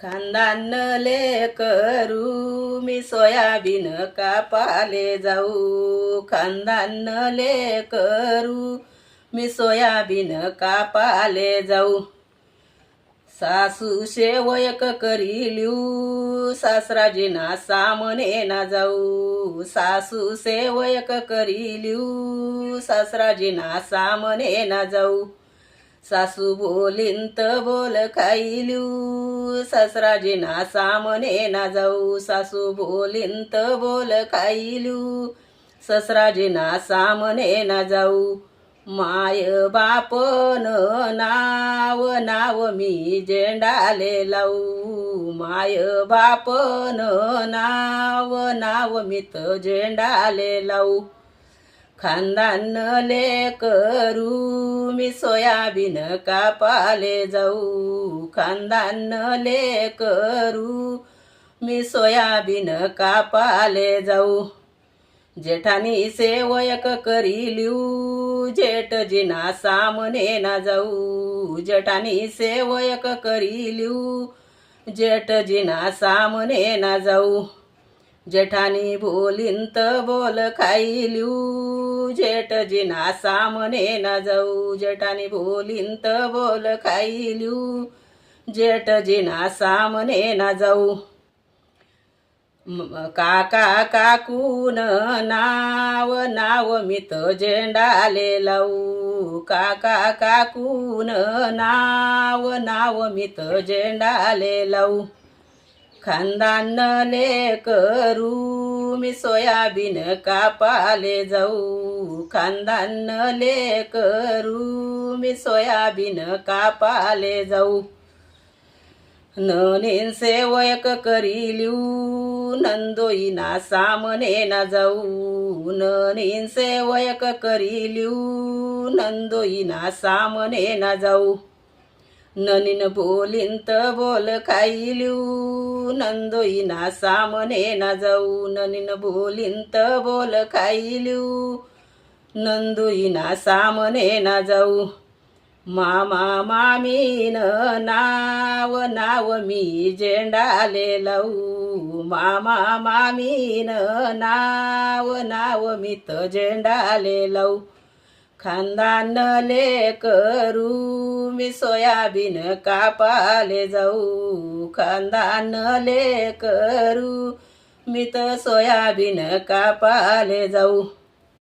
खानदानले करू मी सोयाबीन कापाले जाऊ. खानदानले करू मी सोयाबीन कापाले जाऊ. सासू शेवयक करी लिऊ सासराजीना सामने ना जाऊ. सासू शेवयक करी लिऊ सासराजीना सामने ना जाऊ. सासू बोलीन त बोल खाई लिऊ सासराजीना सामने ना जाऊ. सासू बोलीन त बोल खाई लिऊ ससराजीना सामने ना जाऊ. माय बापन नाव मी झेंडाले लावू. माय बापन नाव मी त झेंडाले लावू. खानदानले करू मी सोयाबीन कापाले जाऊ. खानदानले करू मी सोयाबीन कापाले जाऊ. जेठानी सेवयक करी लिऊ जेठजीना सामने ना जाऊ. जेठानी सेवयक करी लिऊ जेठजीना सामने ना जाऊ. जेठानी बोलीन त बोल खाई लिऊ जेठजीना सामने ना जाऊ. जेठानी बोलीन त बोल खाई लिऊ जेठजीना सामने ना जाऊ. काका काकून नाव मी त झेंडाले लावू. काका काकून नाव मी त झेंडाले लावू. खानदानले करू मी सोयाबीन कापाले जाऊ. खानदानले करू मी सोयाबीन कापाले जाऊ. ननीन सेवयक करी लिऊ नंदोईना सामने ना जाऊ. ननीन सेवयक करी लिऊ नंदोईना सामने ना जाऊ. ननीन बोलीन त बोल खाई लिऊ नंदोईना सामने ना जाऊ. ननीन बोलीन त बोल खाई लिऊ नंदोईना सामने ना जाऊ. मामा मामीन नाव मी झेंडाले लावू. मामा मामीन नाव मी त झेंडाले लावू. खानदानले करू मी सोयाबीन कापाले जाऊ. खानदानले करू मी त सोयाबीन कापाले जाऊ.